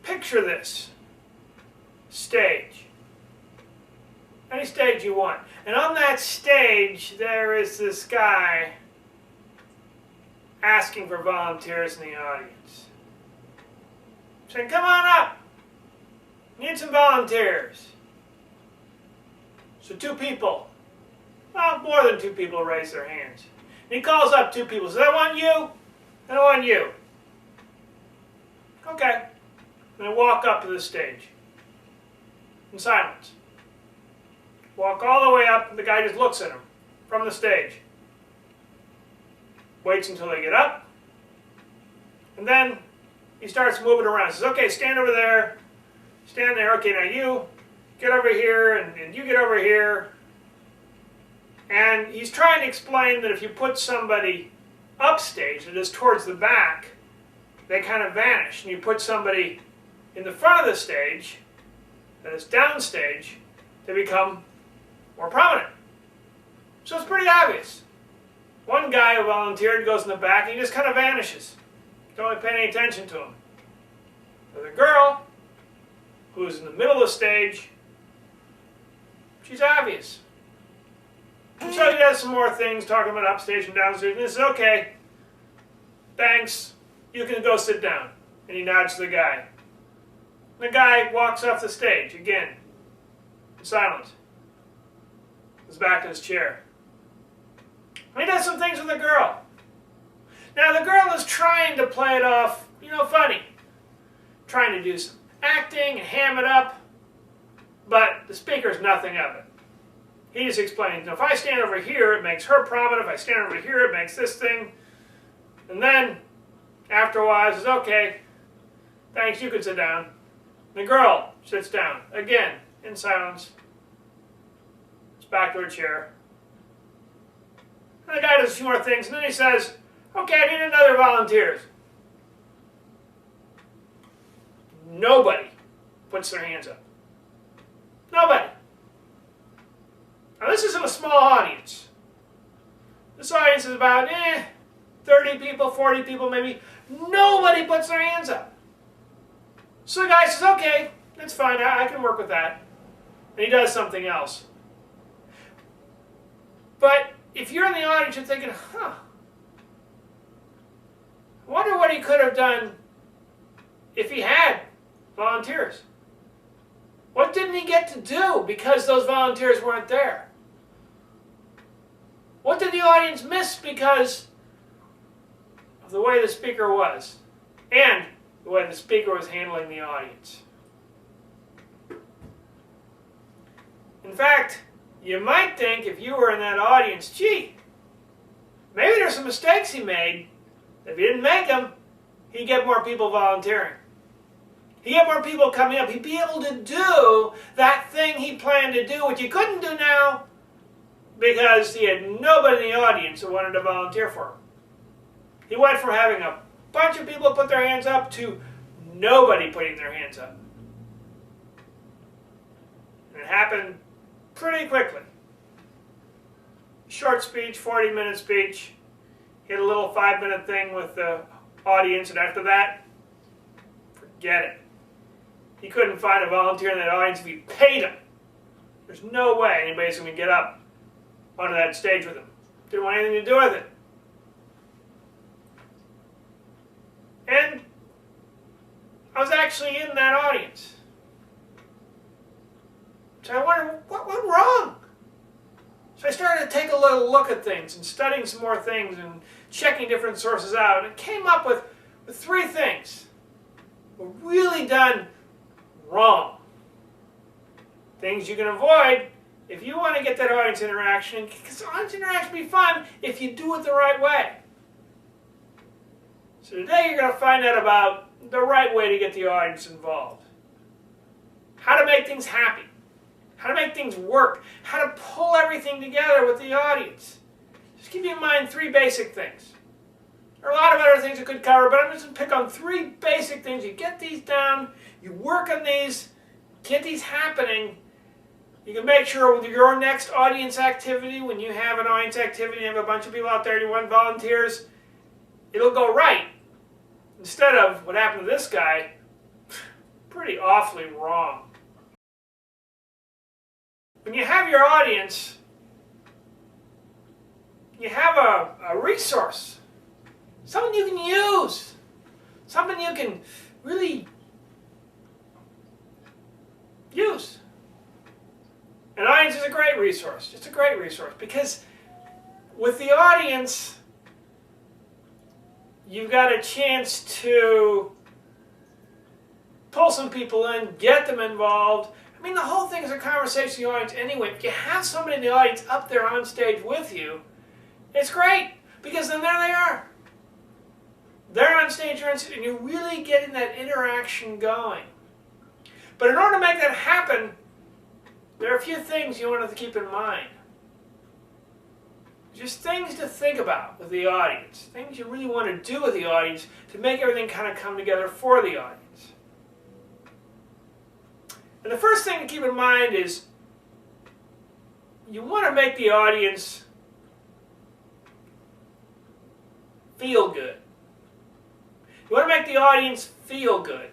picture this stage. Any stage you want. And on that stage, there is this guy asking for volunteers in the audience. Saying, come on up. Need some volunteers. So 2 people, well, more than 2 people raise their hands. And he calls up 2 people. Says, I want you, and I want you. Okay. And they walk up to the stage. In silence. Walk all the way up, and the guy just looks at him from the stage. Waits until they get up. And then he starts moving around. He says, okay, stand over there. Stand there. Okay, now you get over here, and you get over here. And he's trying to explain that if you put somebody upstage, that is towards the back, they kind of vanish. And you put somebody in the front of the stage, that is downstage, they become more prominent. So it's pretty obvious. One guy who volunteered goes in the back and he just kind of vanishes. Don't really pay any attention to him. There's a girl who's in the middle of the stage. She's obvious. And so he does some more things, talking about upstage and downstage, and he says, okay, thanks, you can go sit down. And he nods to the guy. The guy walks off the stage, again, in silence. He's back in his chair. And he does some things with the girl. Now the girl is trying to play it off, funny. Trying to do some acting and ham it up. But the speaker's nothing of it. He just explains, if I stand over here, it makes her prominent. If I stand over here, it makes this thing. And then, after a while, he says, okay, thanks, you can sit down. The girl sits down, again, in silence. It's back to her chair. And the guy does a few more things, and then he says, okay, I need another volunteers. Nobody puts their hands up. Nobody. Now this isn't a small audience. This audience is about 30 people, 40 people maybe. Nobody puts their hands up. So the guy says, okay, that's fine, I can work with that. And he does something else. But if you're in the audience, you're thinking, I wonder what he could have done if he had volunteers. What didn't he get to do because those volunteers weren't there? What did the audience miss because of the way the speaker was and the way the speaker was handling the audience? In fact, you might think if you were in that audience, gee, maybe there's some mistakes he made. If he didn't make them, he'd get more people volunteering. He'd get more people coming up. He'd be able to do that thing he planned to do, which he couldn't do now because he had nobody in the audience who wanted to volunteer for him. He went from having a bunch of people put their hands up to nobody putting their hands up. And it happened pretty quickly. Short speech, 40-minute speech. He had a little 5-minute thing with the audience, and after that, forget it. He couldn't find a volunteer in that audience if he paid him. There's no way anybody's going to get up onto that stage with him. Didn't want anything to do with it. And I was actually in that audience. So I wondered, what went wrong? So I started to take a little look at things and studying some more things and checking different sources out. And it came up with 3 things that were really done wrong. Things you can avoid if you want to get that audience interaction, because audience interaction can be fun if you do it the right way. So today you're going to find out about the right way to get the audience involved. How to make things happy. How to make things work. How to pull everything together with the audience. Just keep in mind 3 basic things. There are a lot of other things I could cover, but I'm just going to pick on 3 basic things. You get these down, you work on these, get these happening. You can make sure with your next audience activity, when you have an audience activity, you have a bunch of people out there, you want volunteers, it'll go right. Instead of what happened to this guy, pretty awfully wrong. When you have your audience, you have a resource, something you can use, something you can really use. An audience is a great resource. It's a great resource because with the audience, you've got a chance to pull some people in, get them involved. I mean, the whole thing is a conversation with the audience anyway. If you have somebody in the audience up there on stage with you, it's great because then there they are. They're on stage, and you're really getting that interaction going. But in order to make that happen, there are a few things you want to keep in mind. Just things to think about with the audience. Things you really want to do with the audience to make everything kind of come together for the audience. And the first thing to keep in mind is you want to make the audience feel good. You want to make the audience feel good.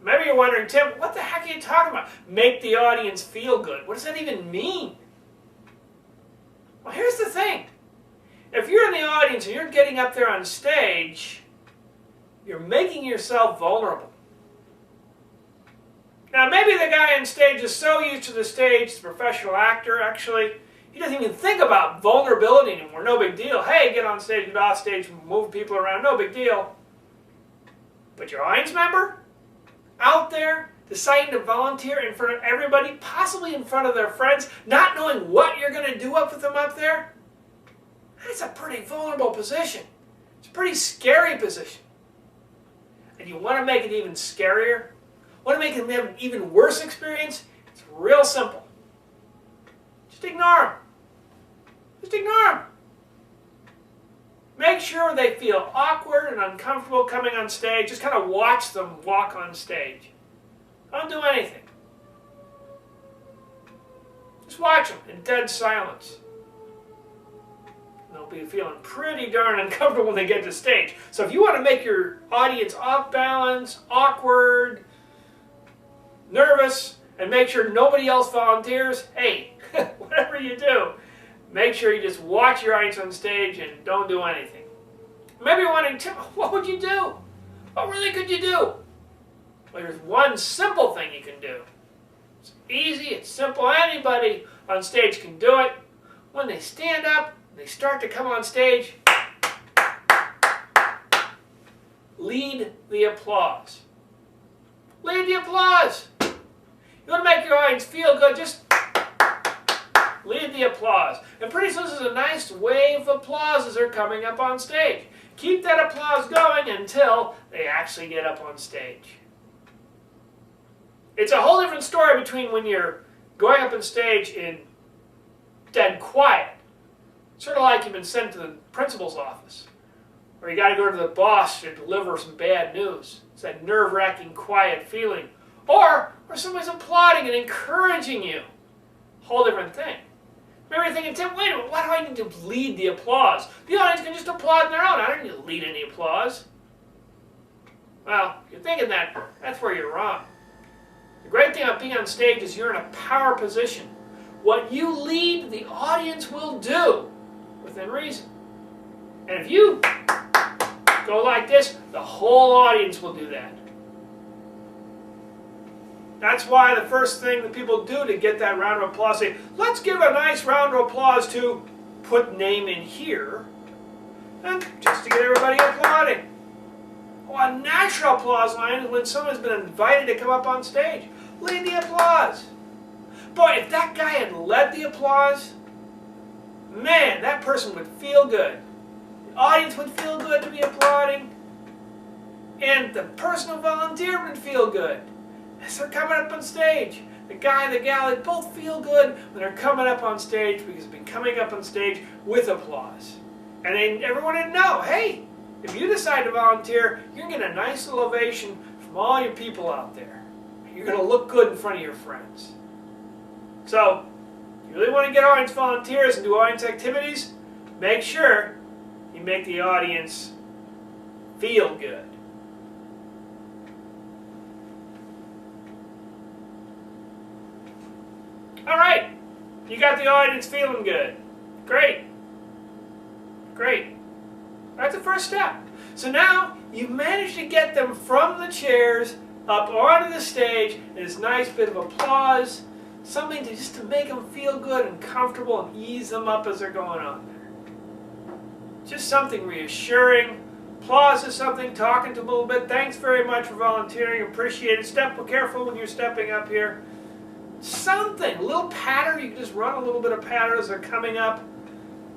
Maybe you're wondering, Tim, what the heck are you talking about? Make the audience feel good. What does that even mean? Well, here's the thing. If you're in the audience and you're getting up there on stage, you're making yourself vulnerable. Now, maybe the guy on stage is so used to the stage, the professional actor, actually, he doesn't even think about vulnerability anymore. No big deal. Hey, get on stage, get off stage, move people around. No big deal. But your audience member, out there, deciding to volunteer in front of everybody, possibly in front of their friends, not knowing what you're going to do with them up there, that's a pretty vulnerable position. It's a pretty scary position. And you want to make it even scarier? Want to make them have an even worse experience? It's real simple. Just ignore them. Just ignore them. Make sure they feel awkward and uncomfortable coming on stage. Just kind of watch them walk on stage. Don't do anything. Just watch them in dead silence. They'll be feeling pretty darn uncomfortable when they get to stage. So if you want to make your audience off balance, awkward, nervous, and make sure nobody else volunteers, hey, whatever you do, make sure you just watch your audience on stage and don't do anything. Maybe you're wondering, Tim, what would you do? What really could you do? Well, there's one simple thing you can do. It's easy, it's simple, anybody on stage can do it. When they stand up, they start to come on stage, lead the applause. Lead the applause. You want to make your audience feel good, just lead the applause. And pretty soon this is a nice wave of applause as they're coming up on stage. Keep that applause going until they actually get up on stage. It's a whole different story between when you're going up on stage in dead quiet. Sort of like you've been sent to the principal's office. Or you got to go to the boss to deliver some bad news. It's that nerve-wracking, quiet feeling. Or where somebody's applauding and encouraging you. Whole different thing. Maybe you're thinking, Tim, wait a minute, why do I need to lead the applause? The audience can just applaud on their own. I don't need to lead any applause. Well, if you're thinking that, that's where you're wrong. The great thing about being on stage is you're in a power position. What you lead, the audience will do within reason. And if you go like this, the whole audience will do that. That's why the first thing that people do to get that round of applause, say, let's give a nice round of applause to put name in here, and just to get everybody applauding. Well, a natural applause line is when someone's been invited to come up on stage. Lead the applause. Boy, if that guy had led the applause, man, that person would feel good. The audience would feel good to be applauding, and the person who volunteered would feel good. As they're coming up on stage, the guy and the gal, they both feel good when they're coming up on stage because they've been coming up on stage with applause. And then everyone would know, hey, if you decide to volunteer, you're going to get a nice little ovation from all your people out there. You're going to look good in front of your friends. So, if you really want to get audience volunteers and do audience activities, make sure you make the audience feel good. All right, you got the audience feeling good. Great. Great. That's the first step. So now you've managed to get them from the chairs up onto the stage, and this nice bit of applause, something just to make them feel good and comfortable and ease them up as they're going on there. Just something reassuring. Applause is something, talking to them a little bit. Thanks very much for volunteering. Appreciate it. Step careful when you're stepping up here. Something, a little patter. You can just run a little bit of patter as they're coming up,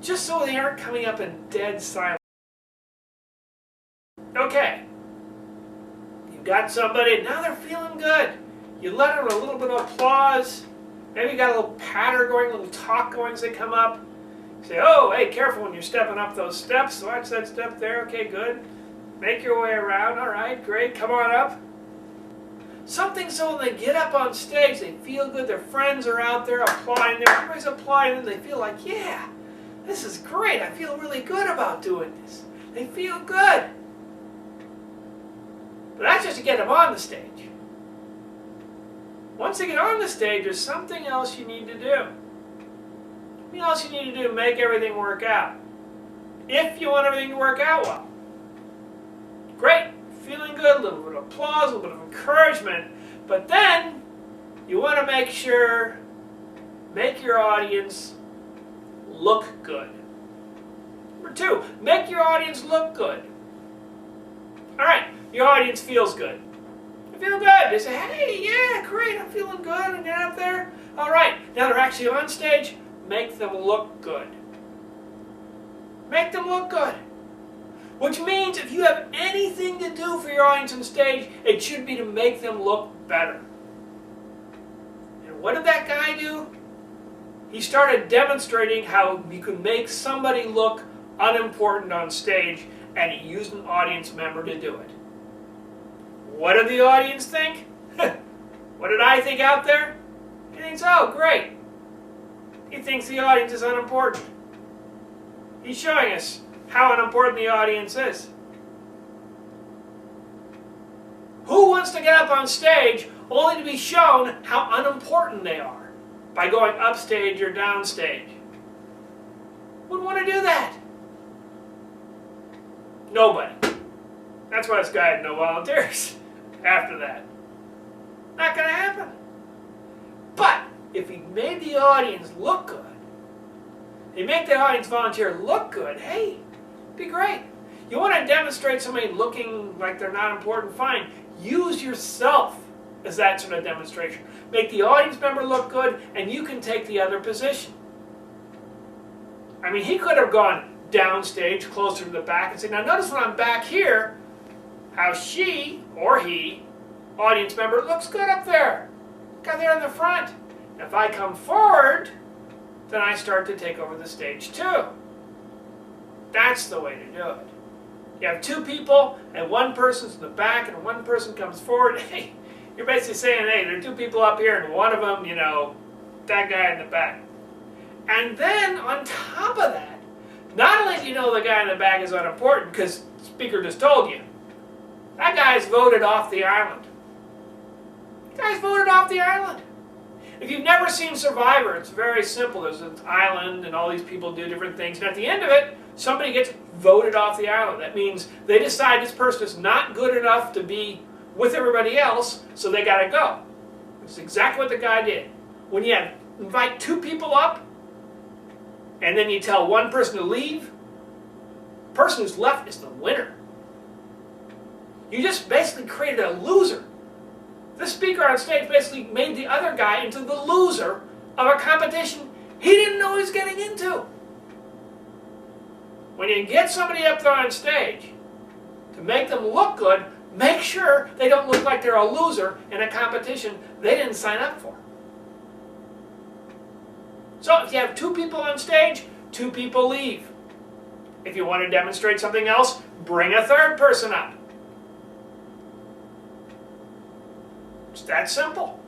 just so they aren't coming up in dead silence. Okay. You've got somebody, now they're feeling good. You let them a little bit of applause. Maybe you got a little patter going, a little talk going as they come up. Say, oh, hey, careful when you're stepping up those steps. Watch that step there. Okay, good. Make your way around. All right, great. Come on up. Something so when they get up on stage, they feel good. Their friends are out there applauding them. Everybody's applauding them. They feel like, yeah, this is great. I feel really good about doing this. They feel good. But that's just to get them on the stage. Once they get on the stage, there's something else you need to do. What else you need to do to make everything work out? If you want everything to work out well. Great, feeling good, a little bit of applause, a little bit of encouragement, but then you want to make sure, make your audience look good. Number two, make your audience look good. All right, your audience feels good. They feel good. They say, hey, yeah, great, I'm feeling good, and get up there. All right, now they're actually on stage. Make them look good. Make them look good. Which means if you have anything to do for your audience on stage, it should be to make them look better. And what did that guy do? He started demonstrating how you could make somebody look unimportant on stage, and he used an audience member to do it. What did the audience think? What did I think out there? He thinks, oh, great. He thinks the audience is unimportant. He's showing us how unimportant the audience is. Who wants to get up on stage only to be shown how unimportant they are by going upstage or downstage? Wouldn't want to do that. Nobody. That's why this guy had no volunteers after that. Not going to happen. But if he made the audience look good, he make the audience volunteer look good, hey, it'd be great. You want to demonstrate somebody looking like they're not important, fine. Use yourself as that sort of demonstration. Make the audience member look good, and you can take the other position. I mean, he could have gone downstage, closer to the back, and said, now notice when I'm back here, how she, or he, audience member, looks good up there. Got there in the front. If I come forward, then I start to take over the stage too. That's the way to do it. You have two people, and one person's in the back, and one person comes forward. Hey, you're basically saying, hey, there are two people up here, and one of them, you know, that guy in the back. And then, on top of that, not only do you know the guy in the back is unimportant, because the speaker just told you, that guy's voted off the island. The guy's voted off the island. If you've never seen Survivor, it's very simple. There's an island, and all these people do different things. And at the end of it, somebody gets voted off the island. That means they decide this person is not good enough to be with everybody else, so they got to go. It's exactly what the guy did. When you invite two people up, and then you tell one person to leave, the person who's left is the winner. You just basically created a loser. The speaker on stage basically made the other guy into the loser of a competition he didn't know he was getting into. When you get somebody up there on stage, to make them look good, make sure they don't look like they're a loser in a competition they didn't sign up for. So if you have two people on stage, two people leave. If you want to demonstrate something else, bring a third person up. It's that simple.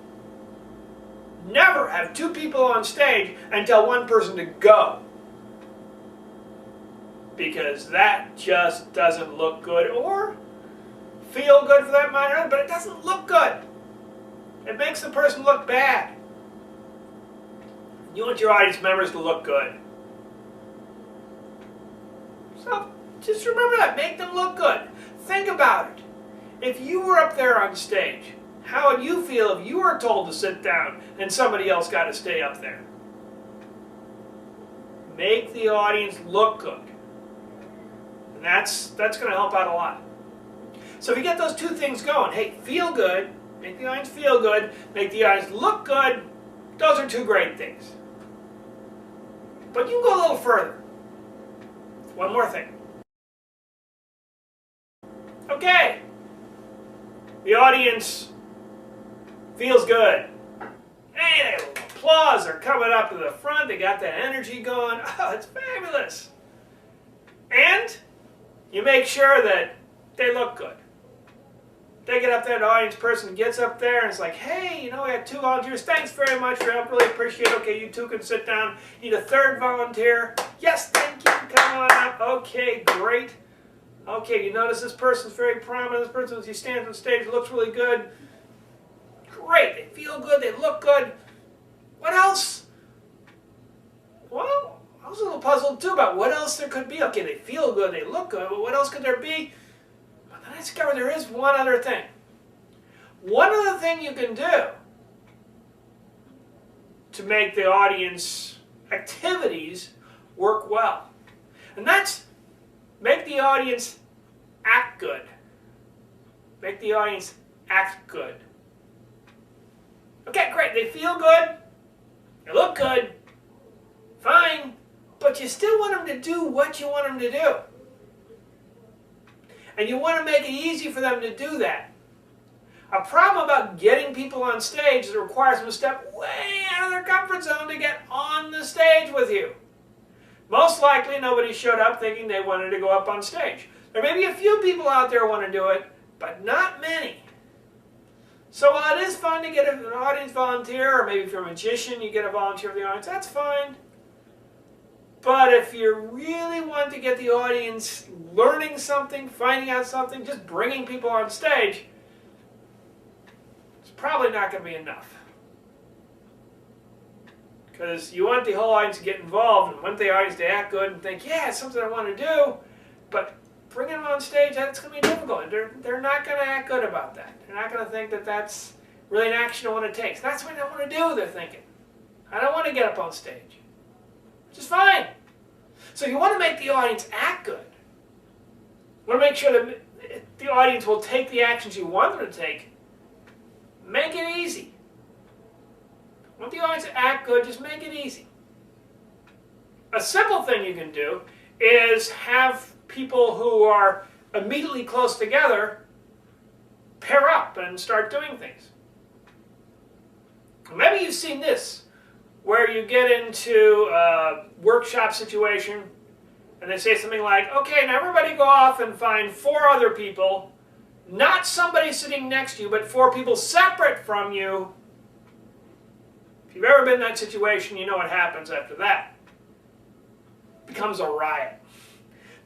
Never have two people on stage and tell one person to go. Because that just doesn't look good, or feel good for that matter, but it doesn't look good. It makes the person look bad. You want your audience members to look good. So just remember that. Make them look good. Think about it. If you were up there on stage, how would you feel if you were told to sit down and somebody else got to stay up there? Make the audience look good. And that's going to help out a lot. So if you get those two things going, hey, feel good, make the audience feel good, make the audience look good, those are two great things. But you can go a little further. One more thing. Okay. The audience feels good. Hey, applause. They're coming up to the front. They got that energy going. Oh, it's fabulous. And you make sure that they look good. They get up there, the audience person gets up there and it's like, hey, you know, we had 2 volunteers. Thanks very much for help. Really appreciate it. Okay, you 2 can sit down. Need a 3rd volunteer. Yes, thank you. Come on up. Okay, great. Okay, you notice this person's very prominent. This person, as he stands on stage, looks really good. Great. They feel good. They look good. What else? Well, I was a little puzzled too about what else there could be. Okay, they feel good. They look good. But what else could there be? I discovered there is one other thing. One other thing you can do to make the audience activities work well. And that's make the audience act good. Make the audience act good. Okay, great. They feel good. They look good. Fine. But you still want them to do what you want them to do. And you want to make it easy for them to do that. A problem about getting people on stage is it requires them to step way out of their comfort zone to get on the stage with you. Most likely nobody showed up thinking they wanted to go up on stage. There may be a few people out there who want to do it, but not many. So while it is fun to get an audience volunteer, or maybe if you're a magician you get a volunteer for the audience, that's fine. But if you really want to get the audience learning something, finding out something, just bringing people on stage, it's probably not going to be enough. Because you want the whole audience to get involved and want the audience to act good and think, yeah, it's something I want to do, but bringing them on stage, that's going to be difficult. They're not going to act good about that. They're not going to think that that's really an action I want to take. So that's what I want to do, they're thinking. I don't want to get up on stage. Which is fine. So you want to make the audience act good. You want to make sure that the audience will take the actions you want them to take. Make it easy. Want the audience to act good, just make it easy. A simple thing you can do is have people who are immediately close together pair up and start doing things. Maybe you've seen this, where you get into a workshop situation and they say something like, okay, now everybody go off and find 4 other people, not somebody sitting next to you, but 4 people separate from you. If you've ever been in that situation, you know what happens after that. It becomes a riot.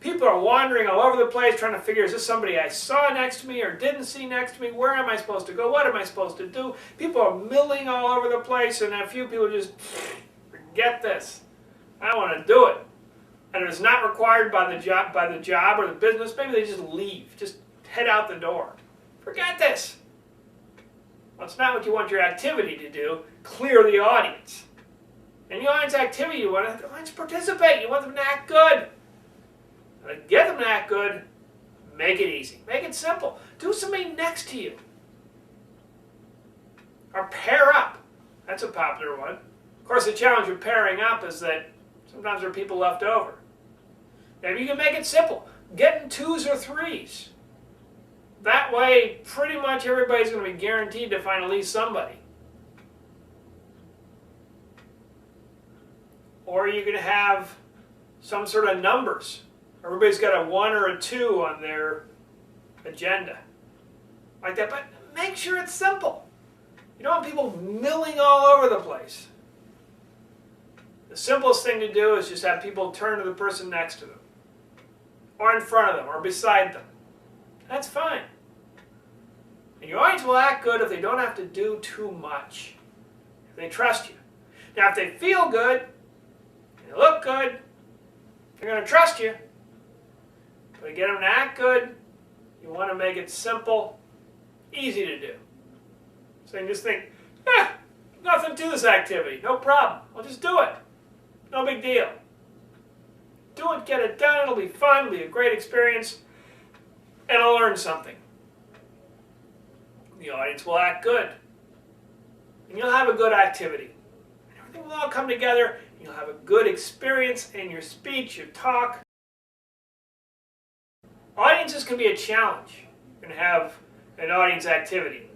People are wandering all over the place trying to figure, is this somebody I saw next to me or didn't see next to me? Where am I supposed to go? What am I supposed to do? People are milling all over the place, and a few people just, forget this. I don't want to do it. And if it's not required by the job or the business, maybe they just leave. Just head out the door. Forget this. Well, it's not what you want your activity to do. Clear the audience. And the audience activity, you want the audience to participate. You want them to act good. To get them to act good, make it easy. Make it simple. Do somebody next to you. Or pair up. That's a popular one. Of course, the challenge with pairing up is that sometimes there are people left over. Maybe you can make it simple. Get in 2s or 3s. That way, pretty much everybody's going to be guaranteed to find at least somebody. Or you can have some sort of numbers. Everybody's got a 1 or a 2 on their agenda. Like that, but make sure it's simple. You don't want people milling all over the place. The simplest thing to do is just have people turn to the person next to them. Or in front of them, or beside them. That's fine. And your audience will act good if they don't have to do too much. If they trust you. Now, if they feel good, and they look good, they're going to trust you. But to get them to act good, you want to make it simple, easy to do. So you just think, nothing to this activity, no problem. I'll just do it. No big deal. Do it, get it done, it'll be fun, it'll be a great experience, and I'll learn something. The audience will act good. And you'll have a good activity. And everything will all come together, and you'll have a good experience in your speech, your talk. Audiences can be a challenge. You're going to have an audience activity.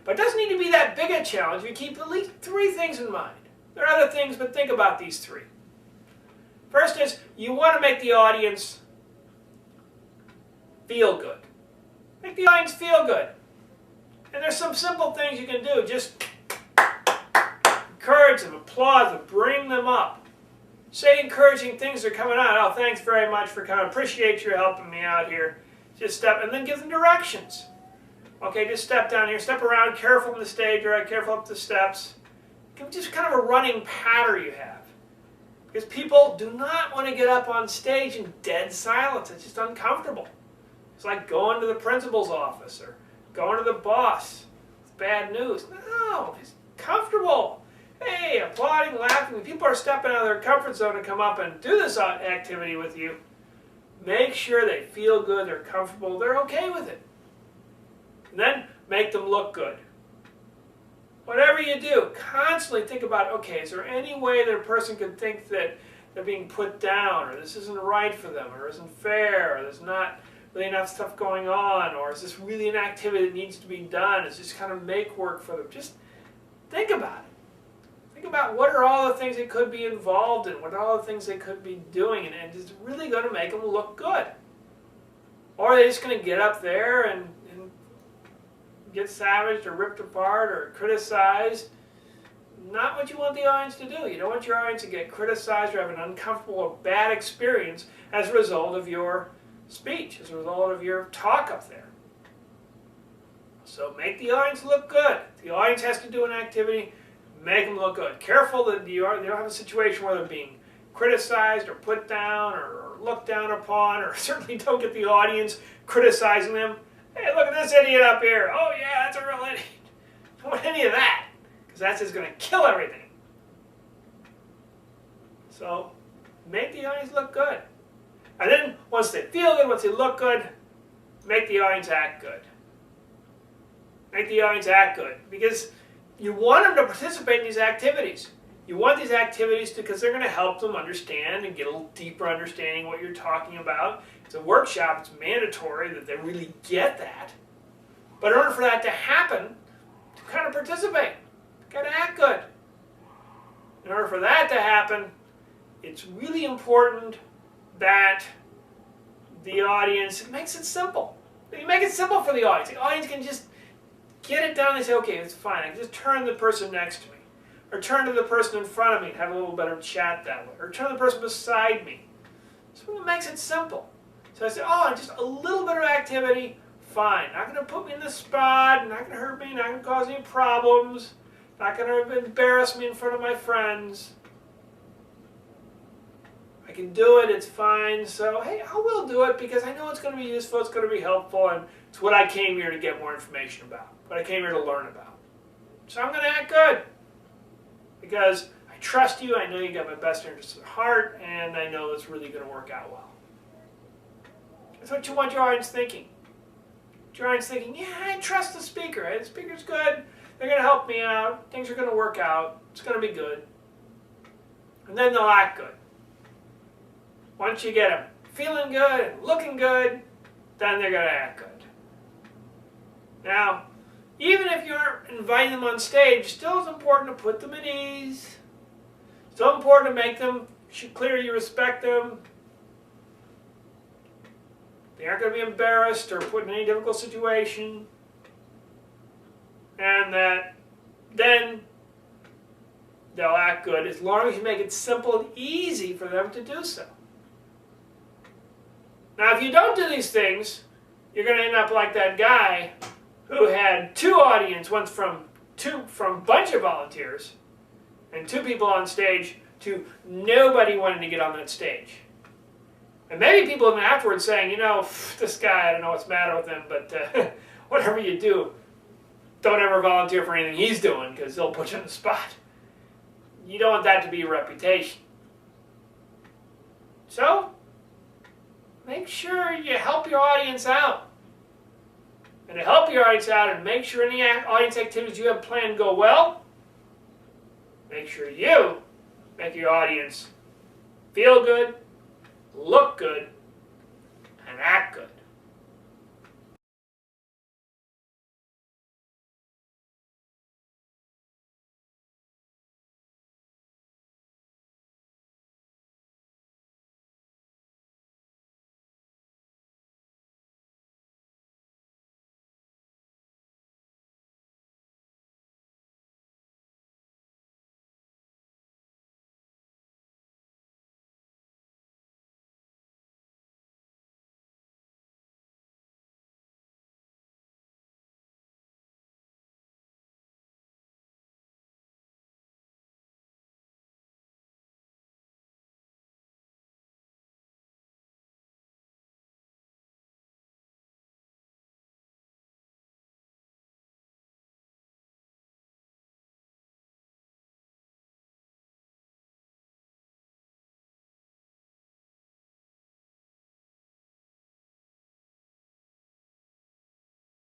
But it doesn't need to be that big a challenge. You keep at least 3 things in mind. There are other things, but think about these 3. First is, you want to make the audience feel good. Make the audience feel good. And there's some simple things you can do. Just encourage them, applaud them, bring them up. Say encouraging things are coming out. Oh, thanks very much for coming. Appreciate you helping me out here. Just step, and then give them directions. Okay, just step down here, step around, careful on the stage, right? Careful up the steps. Just kind of a running pattern you have. Because people do not want to get up on stage in dead silence. It's just uncomfortable. It's like going to the principal's office or going to the boss with bad news. No, it's comfortable. Hey, applauding, laughing. When people are stepping out of their comfort zone to come up and do this activity with you, make sure they feel good, they're comfortable, they're okay with it. And then make them look good. Whatever you do, constantly think about, okay, is there any way that a person could think that they're being put down, or this isn't right for them, or isn't fair, or there's not really enough stuff going on, or is this really an activity that needs to be done? Is this kind of make work for them? Just think about it. Think about what are all the things they could be involved in, what are all the things they could be doing, and it's really going to make them look good. Or are they just going to get up there and get savaged or ripped apart or criticized? Not what you want the audience to do. You don't want your audience to get criticized or have an uncomfortable or bad experience as a result of your speech, as a result of your talk up there. So make the audience look good. If the audience has to do an activity, make them look good. Careful that you don't have a situation where they're being criticized or put down or looked down upon, or certainly don't get the audience criticizing them. Hey, look at this idiot up here. Oh yeah, that's a real idiot. Don't want any of that, because that's just going to kill everything. So make the audience look good. And then once they feel good, once they look good, make the audience act good. Make the audience act good, because you want them to participate in these activities. You want these activities because they're going to help them understand and get a little deeper understanding of what you're talking about. It's a workshop. It's mandatory that they really get that. But in order for that to happen, to kind of participate, you've got to act good. In order for that to happen, it's really important that the audience, it makes it simple. You make it simple for the audience. The audience can just get it down and say, okay, it's fine. I can just turn to the person next to me. Or turn to the person in front of me and have a little better chat that way. Or turn to the person beside me. So it makes it simple. So I say, oh, just a little bit of activity, fine. Not going to put me in the spot, not going to hurt me, not going to cause any problems, not going to embarrass me in front of my friends. I can do it, it's fine. So, hey, I will do it because I know it's going to be useful, it's going to be helpful, and it's what I came here to get more information about, what I came here to learn about. So I'm going to act good because I trust you, I know you got my best interests at heart, and I know it's really going to work out well. That's what you want your audience thinking. Your audience thinking, yeah, I trust the speaker. The speaker's good. They're going to help me out. Things are going to work out. It's going to be good. And then they'll act good. Once you get them feeling good and looking good, then they're going to act good. Now, even if you aren't inviting them on stage, still it's important to put them at ease. Still important to make them clear you respect them. They aren't going to be embarrassed or put in any difficult situation. And that then they'll act good as long as you make it simple and easy for them to do so. Now, if you don't do these things, you're going to end up like that guy who had 2 audience, one from a bunch of volunteers, and 2 people on stage to nobody wanting to get on that stage. And maybe people even afterwards saying, you know, this guy, I don't know what's the matter with him, but whatever you do, don't ever volunteer for anything he's doing because he'll put you on the spot. You don't want that to be your reputation. So, make sure you help your audience out. And to help your audience out and make sure any audience activities you have planned go well, make sure you make your audience feel good, look good, and act good.